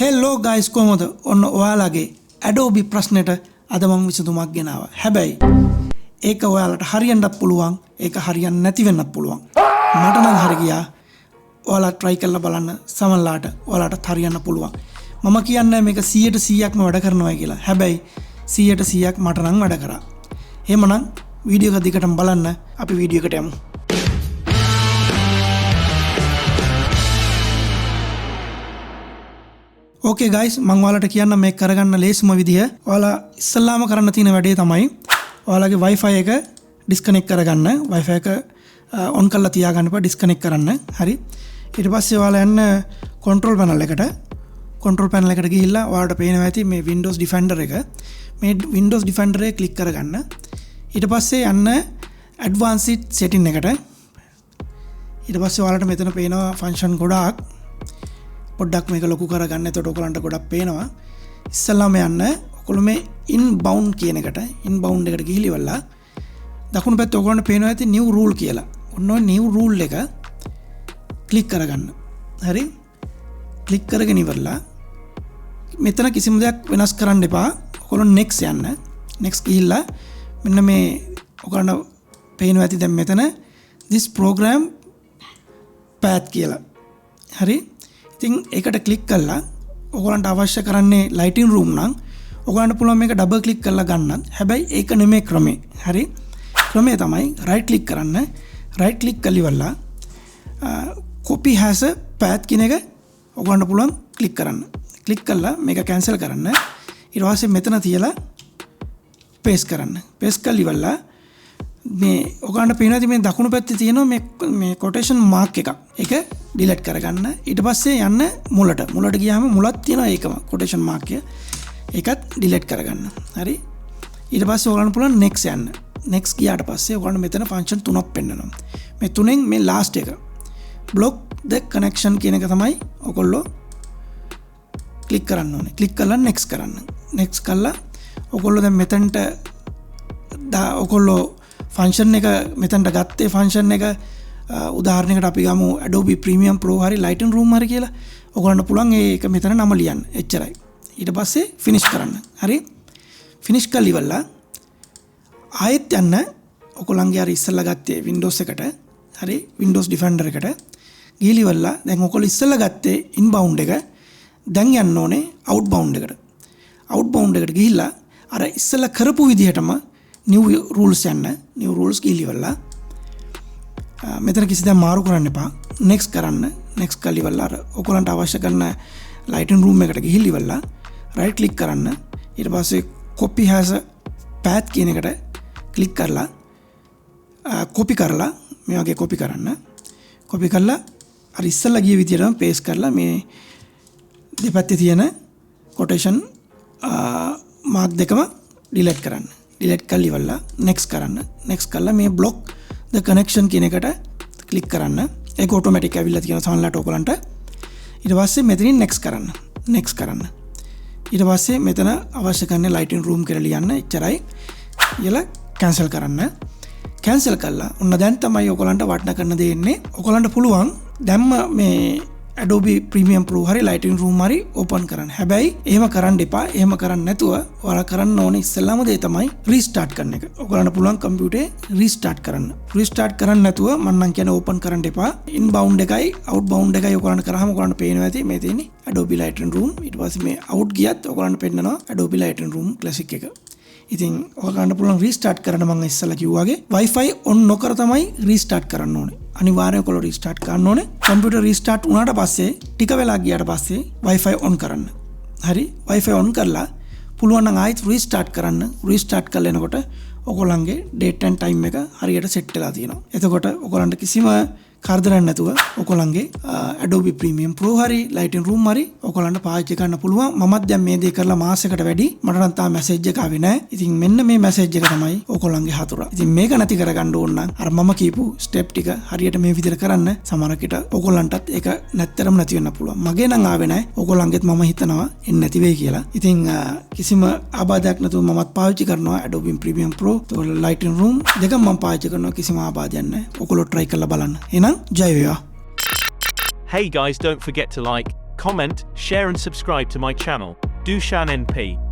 හෙල්ලෝ guys කොහමද? ඔන්න ඔයාලගේ Adobe ප්‍රශ්නෙට අද මම විසඳුමක් ගෙනාවා. හැබැයි ඒක ඔයාලට හරියන්නත් පුළුවන්, ඒක හරියන්නේ නැති වෙන්නත් පුළුවන්. මට නම් හරි ගියා. ඔයාලා try කරලා බලන්න. සමහරලාට ඔයාලට හරියන්න පුළුවන්. මම කියන්නේ මේක 100%ක්ම වැඩ කරනවා කියලා. හැබැයි 100%ක් මට නම් වැඩ කරා. එහෙමනම් වීඩියෝ එක දිගටම බලන්න. අපි වීඩියෝ එකට යමු. Okay guys, මම ඔයාලට කියන්න මේක කරගන්න ලේසිම විදිය. ඔයාලා ඉස්සල්ලාම කරන්න තියෙන වැඩේ තමයි ඔයාලගේ Wi-Fi එක disconnect කරගන්න. Wi-Fi එක on කරලා තියාගන්න එපා, disconnect කරන්න. හරි. ඊට පස්සේ ඔයාලා යන්න control panel එකට. control panel එකට ගිහිල්ලා ඔයාලට පේනවා ඇති මේ Windows Defender එක. මේ Windows Defender එක click කරගන්න. ඊට පස්සේ යන්න advanced setting එකට. ඊට පස්සේ ඔයාලට මෙතන පේනවා function ගොඩාක්. පොඩ්ඩක් මේක ලොකු කරගන්න. එතකොට ඔයගලන්ට ගොඩක් පේනවා. ඉස්සල්ලාම යන්න ඔයගොල්ලෝ මේ inbound කියන එකට inbound එකට ගිහිලිවලා දකුණු පැත්තේ ඔයගලන්ට පේනවා ඇති new rule කියලා. ඔන්න ඔය new rule එක ක්ලික් කරගන්න. හරි? ක්ලික් කරගෙන ඉවරලා මෙතන කිසිම දෙයක් වෙනස් කරන්න එපා. ඔයගොල්ලෝ next යන්න. next ගිහිල්ලා මෙන්න මේ ඔයගලන්ට පේනවා ඇති දැන් මෙතන this program path කියලා. හරි? ඉතින් ඒකට ක්ලික් කරලා ඔයගලන්ට අවශ්‍ය කරන්නේ lighting room නම් ඔයගලන්ට පුළුවන් මේක ඩබල් ක්ලික් කරලා ගන්නත්. හැබැයි ඒක නෙමෙයි ක්‍රමේ. හරි? ක්‍රමේ තමයි right click කරන්න. right click කරලිවලා copy has a path කියන එක ඔයගලන්ට පුළුවන් ක්ලික් කරන්න. ක්ලික් කරලා මේක cancel කරන්න. ඊට පස්සේ මෙතන තියලා paste කරන්න. paste කරලිවලා මේ ඔයගලන්ට පේනවා මේ දකුණු පැත්තේ තියෙනවා මේ quotation mark එකක්. ඒක delete කරගන්න. ඊට පස්සේ යන්න මුලට. මුලට ගියාම මුලක් තියෙනවා ඒකම quotation mark එක. ඒකත් delete කරගන්න. හරි? ඊට පස්සේ ඔයගලන්ට පුළුවන් next යන්න. next ගියාට පස්සේ ඔයගලන්ට මෙතන function තුනක් පෙන්නනවා. මේ තුනෙන් මේ last එක block the connection කියන එක තමයි ඔයගොල්ලෝ click කරන්න ඕනේ. click කරලා next කරන්න. next කළා ඔයගොල්ලෝ දැන් මෙතනට ඔයගොල්ලෝ function එක මෙතනට ගත්තේ function එක උදාහරණයකට අපි ගමු Adobe Premiere Pro හරි Lightroom Room හරි කියලා. ඔයගොල්ලන්ට පුළුවන් ඒක මෙතන නම ලියන්න. එච්චරයි. ඊට පස්සේ finish කරන්න. හරි? finish කරලා ඉවරලා ආයෙත් යන්න ඔයගොල්ලන්ගේ අර ඉස්සෙල්ලා ගත්තේ Windows එකට. හරි? Windows Defender එකට. ගිහිලි ඉවරලා දැන් ඔයගොල්ලෝ ඉස්සෙල්ලා ගත්තේ inbound එක. දැන් යන්න ඕනේ outbound එකට. outbound එකට ගිහිල්ලා අර ඉස්සෙල්ලා කරපු විදිහටම new rules යන්න. new rules ගිහිලි ඉවරලා මෙතන කිසි දෙයක් මාරු කරන්න එපා. next කරන්න. next කරලා ඉවරලා අර ඔයගලන්ට අවශ්‍ය කරන lighting room එකට ගිහිල්ලා ඉවරලා right click කරන්න. ඊට පස්සේ copy has a path කියන එකට click කරලා copy කරලා මේ වගේ copy කරන්න. copy කරලා අර ඉස්සෙල්ලා ගිය විදිහටම paste කරලා මේ දෙපැත්තේ තියෙන quotation mark දෙකම delete කරන්න. delete කරලා ඉවරලා next කරන්න. next කරලා මේ block the connection කියන එකට ක්ලික් කරන්න. ඒක ඔටෝමැටික් ඇවිල්ලා තියෙන සමහරලාට ඔයගලන්ට. ඊට පස්සේ මෙතනින් next කරන්න. next කරන්න. ඊට පස්සේ මෙතන අවශ්‍ය කරන lighting room කියලා ලියන්න. එච්චරයි. ඊළඟ cancel කරන්න. cancel කළා. ඔන්න දැන් තමයි ඔයගලන්ට වටන කරන්න දෙන්නේ. ඔයගලන්ට පුළුවන් දැම්ම මේ Adobe Premiere Pro හරි Lightroom Room හරි open කරන්න. හැබැයි එහෙම කරන්න එපා. එහෙම කරන්න නැතුව ඔයාලා කරන්න ඕනේ ඉස්සෙල්ලාම දේ තමයි restart කරන එක. ඔයගලන්ට පුළුවන් කම්පියුටරේ restart කරන්න. restart කරන්න නැතුව මම නම් කියන්නේ open කරන්න එපා. inbound එකයි outbound එකයි ඔයගලන්ට කරාම ඔයගලන්ට පේනවා ඇති මේ තියෙන්නේ Adobe Lightroom Room. ඊට පස්සේ මේ out ගියත් ඔයගලන්ට පෙන්නනවා Adobe Lightroom Room Classic එක. ඉතින් ඔයගලන්ට පුළුවන් restart කරන්න මම ඉස්සෙල්ලා කිව්වාගේ Wi-Fi on නොකර තමයි restart කරන්න ඕනේ. අනිවාර්යයෙන් ඔයගොල්ලෝ restart කරන්න ඕනේ. කම්පියුටර් restart වුණාට පස්සේ ටික වෙලා ගියාට පස්සේ Wi-Fi on කරන්න. හරි? Wi-Fi on කරලා පුළුවන් නම් ආයෙත් restart කරන්න. restart කරලා එනකොට ඔයගොල්ලන්ගේ date and time එක හරියට set වෙලා තියෙනවා. එතකොට ඔයගොල්ලන්ට කිසිම කරදරයක් නැතුව ඔයගොල්ලන්ගේ Adobe Premiere Pro හරි Lightroom Room හරි ඔයගොල්ලන්ට පාවිච්චි කරන්න පුළුවන්. මමත් දැන් මේ දේ කරලා මාසයකට වැඩි මට නම් තාම මැසේජ් එක ආවේ නැහැ. ඉතින් මෙන්න මේ මැසේජ් එක තමයි ඔයගොල්ලන්ගේ හතුර. ඉතින් මේක නැති කරගන්න ඕන නම් අර මම කියපු ස්ටෙප් ටික හරියට මේ විදිහට කරන්න. සමහරකට ඔයගොල්ලන්ටත් ඒක නැත්තරම නැති වෙන්න පුළුවන්. මගේ නම් ආවේ නැහැ. ඔයගොල්ලන්ගෙත් මම හිතනවා එන්නේ නැති වෙයි කියලා. ඉතින් කිසිම ආබාධයක් නැතුව මමත් පාවිච්චි කරනවා Adobe Premiere Pro, Lightroom Room දෙකම මම පාවිච්චි කරනවා. කිසිම ආබාධයක් නැහැ. ඔයගොල්ලෝ try කරලා බලන්න. එහෙනම් ජය වේවා. Hey guys, don't forget to like, comment, share and subscribe to my channel. Dushan NP.